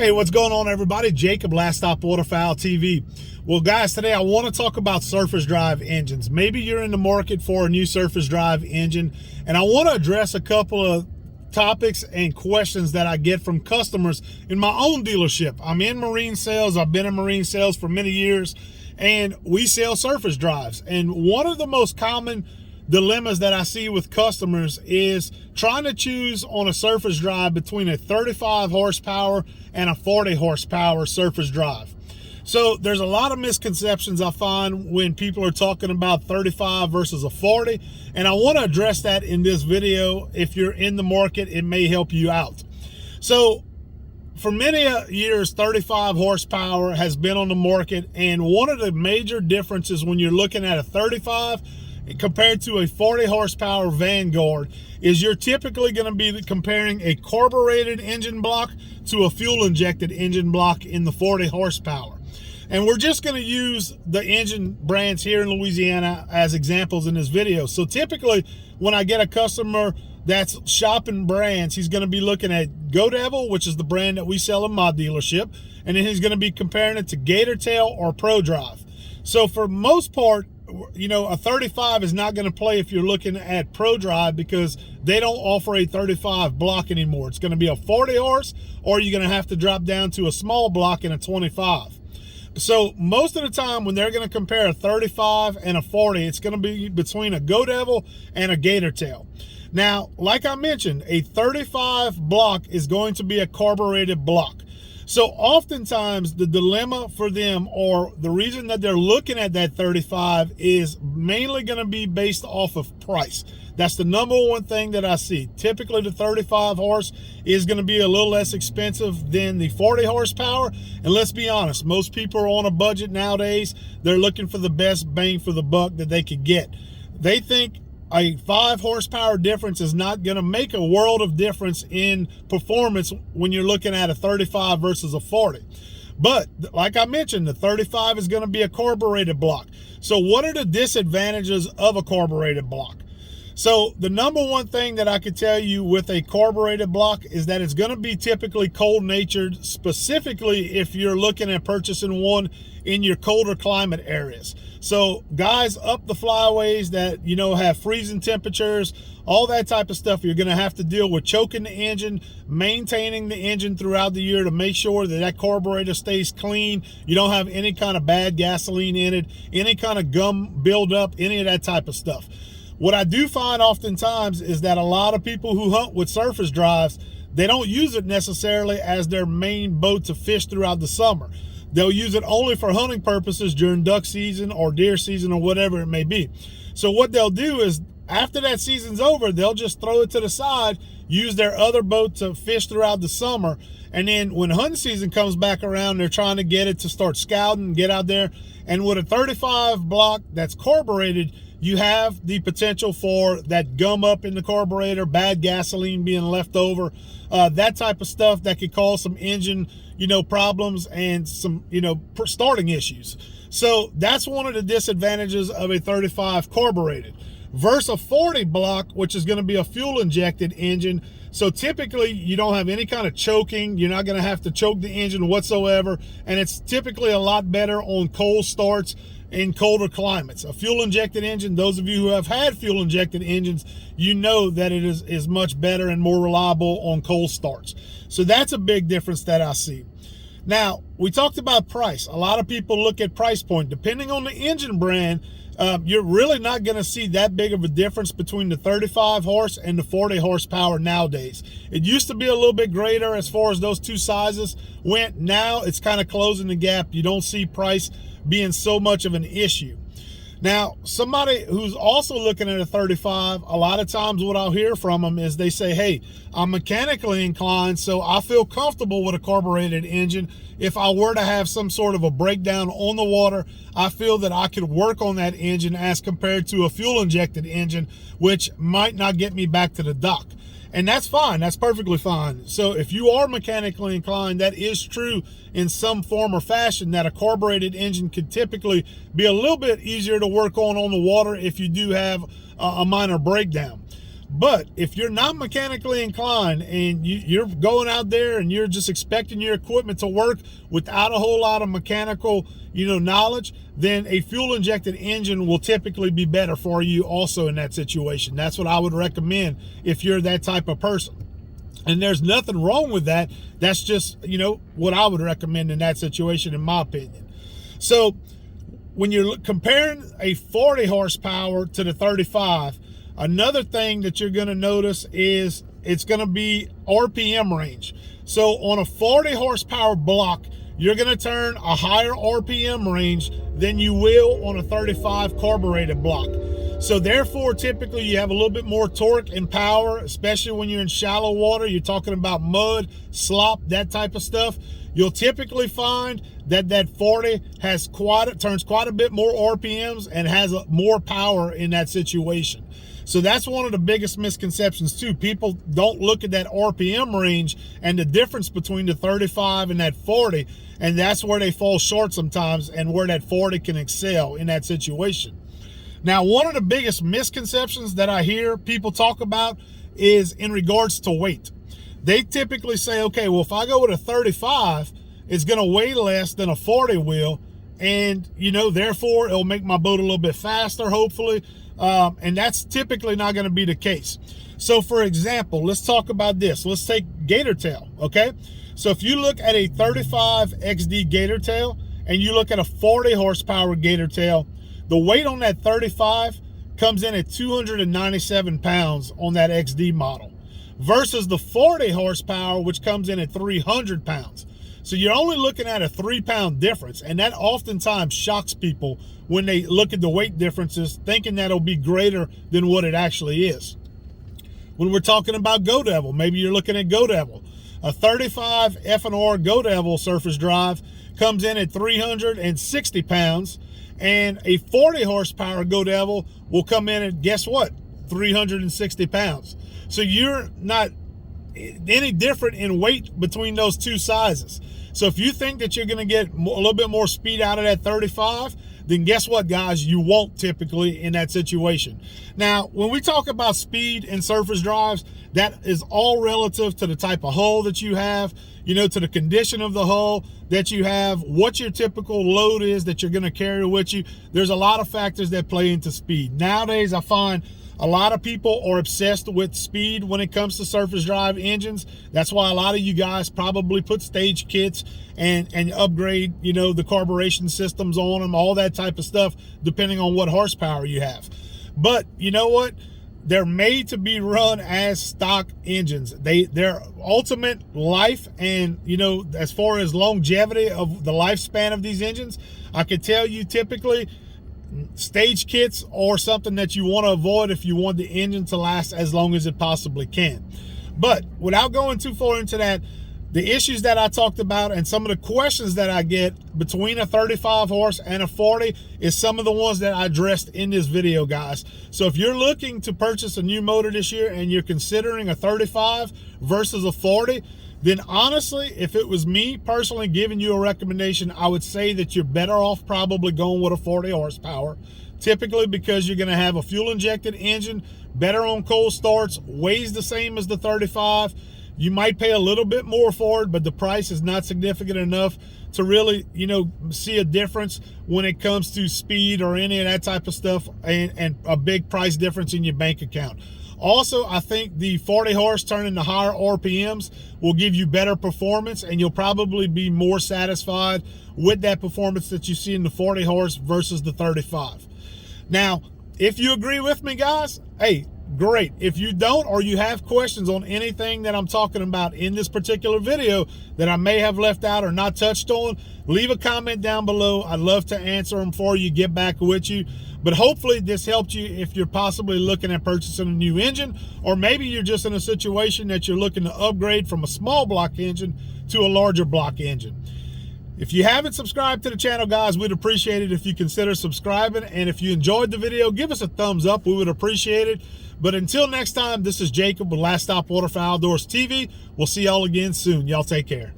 Hey, what's going on, everybody? Jacob, Last Stop Waterfowl TV. Well, guys, today I want to talk about surface drive engines. Maybe you're in the market for a new surface drive engine, and I want to address a couple of topics and questions that I get from customers in my own dealership. I'm in marine sales. I've been in marine sales for many years, and we sell surface drives. And one of the most common dilemmas that I see with customers is trying to choose on a surface drive between a 35 horsepower and a 40 horsepower surface drive. So there's a lot of misconceptions I find when people are talking about 35 versus a 40, and I want to address that in this video. If you're in the market, it may help you out. So for many years, 35 horsepower has been on the market, and one of the major differences when you're looking at a 35 compared to a 40 horsepower Vanguard is you're typically going to be comparing a carbureted engine block to a fuel injected engine block in the 40 horsepower. And we're just going to use the engine brands here in Louisiana as examples in this video. So typically when I get a customer that's shopping brands, he's going to be looking at Go Devil, which is the brand that we sell in my dealership, and then he's going to be comparing it to Gator Tail or Pro Drive. So for most part, you know, a 35 is not going to play if you're looking at Pro Drive because they don't offer a 35 block anymore. It's going to be a 40 horse, or you're going to have to drop down to a small block in a 25. So most of the time when they're going to compare a 35 and a 40, it's going to be between a Go Devil and a Gator Tail. Now, like I mentioned, a 35 block is going to be a carbureted block. So oftentimes the dilemma for them, or the reason that they're looking at that 35, is mainly going to be based off of price. That's the number one thing that I see. Typically the 35 horse is going to be a little less expensive than the 40 horsepower. And let's be honest, most people are on a budget nowadays. They're looking for the best bang for the buck that they could get. They think a 5 horsepower difference is not going to make a world of difference in performance when you're looking at a 35 versus a 40. But like I mentioned, the 35 is going to be a carbureted block. So what are the disadvantages of a carbureted block? So the number one thing that I could tell you with a carbureted block is that it's going to be typically cold natured, specifically if you're looking at purchasing one in your colder climate areas. So guys up the flyways that, you know, have freezing temperatures, all that type of stuff, you're going to have to deal with choking the engine, maintaining the engine throughout the year to make sure that that carburetor stays clean. You don't have any kind of bad gasoline in it, any kind of gum buildup, any of that type of stuff. What I do find oftentimes is that a lot of people who hunt with surface drives, they don't use it necessarily as their main boat to fish throughout the summer. They'll use it only for hunting purposes during duck season or deer season or whatever it may be. So what they'll do is after that season's over, they'll just throw it to the side, use their other boat to fish throughout the summer. And then when hunting season comes back around, they're trying to get it to start scouting, get out there. And with a 35 block that's carbureted, you have the potential for that gum up in the carburetor, bad gasoline being left over, that type of stuff that could cause some engine, you know, problems and some, you know, starting issues. So that's one of the disadvantages of a 35 carbureted versus a 40 block, which is going to be a fuel injected engine. So typically you don't have any kind of choking. You're not going to have to choke the engine whatsoever. And it's typically a lot better on cold starts in colder climates. A fuel injected engine, those of you who have had fuel injected engines, you know that it is much better and more reliable on cold starts. So that's a big difference that I see. Now, we talked about price. A lot of people look at price point. Depending on the engine brand, you're really not going to see that big of a difference between the 35 horse and the 40 horsepower nowadays. It used to be a little bit greater as far as those two sizes went. Now it's kind of closing the gap. You don't see price being so much of an issue. Now, somebody who's also looking at a 35, a lot of times what I'll hear from them is they say, hey, I'm mechanically inclined, so I feel comfortable with a carbureted engine. If I were to have some sort of a breakdown on the water, I feel that I could work on that engine as compared to a fuel injected engine, which might not get me back to the dock. And that's fine. That's perfectly fine. So if you are mechanically inclined, that is true in some form or fashion, that a carbureted engine could typically be a little bit easier to work on the water if you do have a minor breakdown. But if you're not mechanically inclined and you're going out there and you're just expecting your equipment to work without a whole lot of mechanical, knowledge, then a fuel injected engine will typically be better for you also in that situation. That's what I would recommend if you're that type of person. And there's nothing wrong with that. That's just, what I would recommend in that situation, in my opinion. So when you're comparing a 40 horsepower to the 35, another thing that you're going to notice is it's going to be RPM range. So on a 40 horsepower block, you're going to turn a higher RPM range than you will on a 35 carbureted block. So therefore, typically you have a little bit more torque and power, especially when you're in shallow water. You're talking about mud, slop, that type of stuff. You'll typically find that 40 turns quite a bit more RPMs and has more power in that situation. So that's one of the biggest misconceptions too. People don't look at that RPM range and the difference between the 35 and that 40, and that's where they fall short sometimes, and where that 40 can excel in that situation. Now, one of the biggest misconceptions that I hear people talk about is in regards to weight. They typically say, okay, well, if I go with a 35, it's going to weigh less than a 40 will, and therefore it'll make my boat a little bit faster, hopefully. And that's typically not going to be the case. So for example, let's talk about this. Let's take gator tail, okay? So if you look at a 35 XD gator tail and you look at a 40 horsepower gator tail, the weight on that 35 comes in at 297 pounds on that XD model versus the 40 horsepower, which comes in at 300 pounds. So you're only looking at a 3-pound difference, and that oftentimes shocks people when they look at the weight differences, thinking that it'll be greater than what it actually is. When we're talking about Go Devil, maybe you're looking at Go Devil. A 35 F&R Go Devil surface drive comes in at 360 pounds, and a 40 horsepower Go Devil will come in at, guess what, 360 pounds. So you're not any different in weight between those two sizes. So if you think that you're going to get a little bit more speed out of that 35, then guess what, guys? You won't typically in that situation. Now, when we talk about speed in surface drives, that is all relative to the type of hull that you have, to the condition of the hull that you have, what your typical load is that you're going to carry with you. There's a lot of factors that play into speed. Nowadays, I find a lot of people are obsessed with speed when it comes to surface drive engines. That's why a lot of you guys probably put stage kits and upgrade, the carburation systems on them, all that type of stuff, depending on what horsepower you have. But you know what? They're made to be run as stock engines. Their ultimate life and, as far as longevity of the lifespan of these engines, I can tell you typically stage kits are something that you want to avoid if you want the engine to last as long as it possibly can. But without going too far into that, the issues that I talked about and some of the questions that I get between a 35 horse and a 40 is some of the ones that I addressed in this video, guys. So if you're looking to purchase a new motor this year and you're considering a 35 versus a 40, then honestly, if it was me personally giving you a recommendation, I would say that you're better off probably going with a 40 horsepower, typically because you're going to have a fuel injected engine, better on cold starts, weighs the same as the 35. You might pay a little bit more for it, but the price is not significant enough to really, see a difference when it comes to speed or any of that type of stuff, and a big price difference in your bank account. Also, I think the 40 horse turning to higher RPMs will give you better performance, and you'll probably be more satisfied with that performance that you see in the 40 horse versus the 35. Now, if you agree with me, guys, hey, great. If you don't, or you have questions on anything that I'm talking about in this particular video that I may have left out or not touched on, leave a comment down below. I'd love to answer them for you, get back with you. But hopefully this helped you if you're possibly looking at purchasing a new engine, or maybe you're just in a situation that you're looking to upgrade from a small block engine to a larger block engine. If you haven't subscribed to the channel, guys, we'd appreciate it if you consider subscribing. And if you enjoyed the video, give us a thumbs up. We would appreciate it. But until next time, this is Jacob with Last Stop Waterfowl Outdoors TV. We'll see y'all again soon. Y'all take care.